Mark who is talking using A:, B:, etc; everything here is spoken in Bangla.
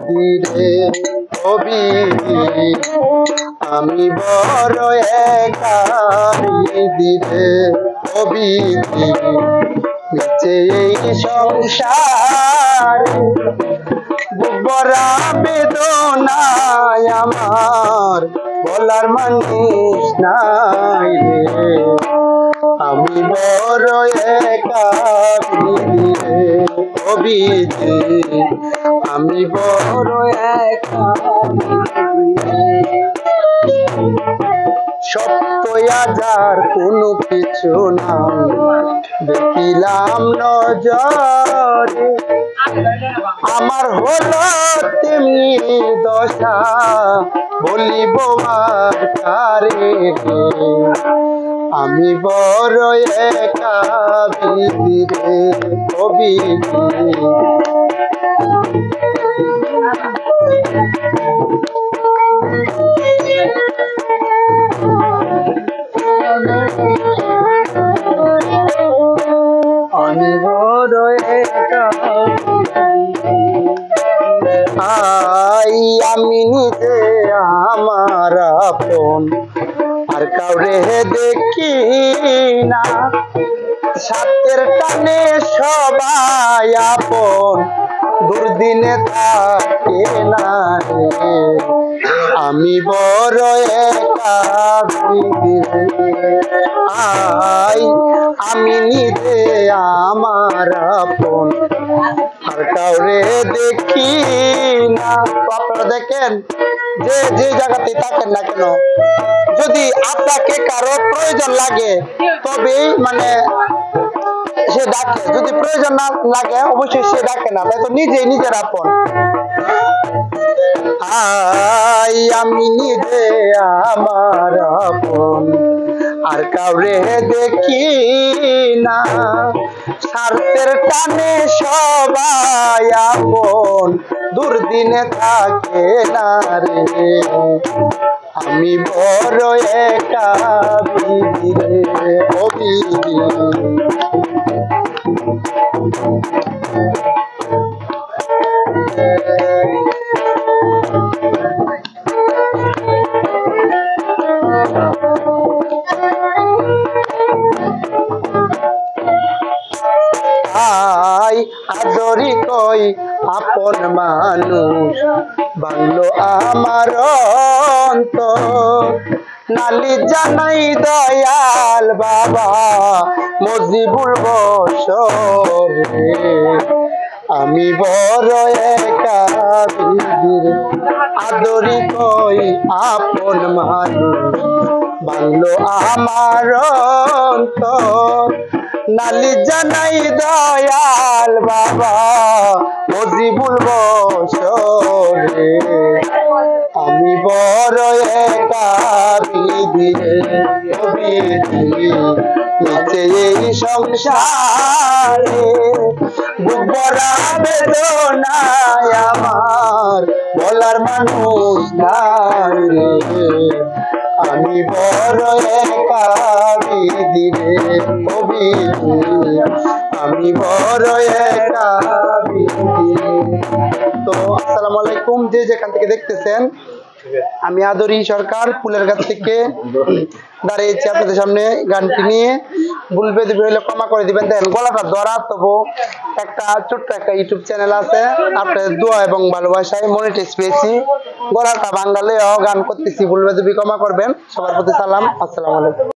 A: বিদিরে ও বিদি আমি বড় একা বিদিরে ও বিদি নিচে এই সংসার বড়া বেদনায় আমার বলার মানুষ নাই রে আমি বড় একা বিদিরে ও বিদি আমি বড় একা সত্য হাজার কোনো কিছু নাই দেখিলাম নজরে আমার হলো তেমনি দশা বলিব আর কারে আমি বড় একা বিদিরে ও বিদি আমি বড় একা আমি নিজে আমার আপন আর কাউরে দেখি না সাথের টানে সবাই আপন দুর্দিনে থাকে না রে আমি বড় একা বিদিরে আমি নিজে আমার আপন আর কাউরে দেখি না। আপনারা দেখেন যে যে জায়গাতে থাকেন না কেন যদি আপনাকে কারো প্রয়োজন লাগে তবেই মানে সে ডাকে, যদি প্রয়োজন না লাগে অবশ্যই সে ডাকে না, তাই তো নিজেই নিজের আপন। আমি নিজে আমার আপন আর কাউরে দেখি না স্বার্থের টানে সবাই আপন দুর্দিনে থাকে না রে আমি বড় একা বিদিরে ও বিদি আদরি কই আপন মানুষ বাংলো আমার অন্তর নালি জানাই দয়াল বাবা মজিবুল বছর আমি বড় একা বিদিরে আদরি কই আপন মানুষ বাংলো আমার অন্তর নালি জানাই দয়াল বাবা মজিবুল বছরে আমি বড় একা বিদিরে নিচে এই সংসারে বুক ভরা বেদনায় আমার বলার মানুষ নাই রে আমি বড় একা বিদিরে ও বিদি আমি বড় একা বিদিরে। তো আসসালামু আলাইকুম, যে যেখান থেকে দেখতেছেন, আমি আদরি সরকার ফুলের গাছ থেকে দাঁড়িয়েছি আপনাদের সামনে গানটি নিয়ে। ভুল বেদিবি হইলে ক্ষমা করে দিবেন। দেখেন গলাটা ধরা, তবু একটা ছোট্ট একটা ইউটিউব চ্যানেল আছে, আপনাদের দোয়া এবং ভালোবাসায় মনিটাইজ পেয়েছি। গলাটা ভাঙ্গালেও গান করতেছি, ভুল বেদিবি ক্ষমা করবেন। সবার প্রতি সালাম, আসসালামু আলাইকুম।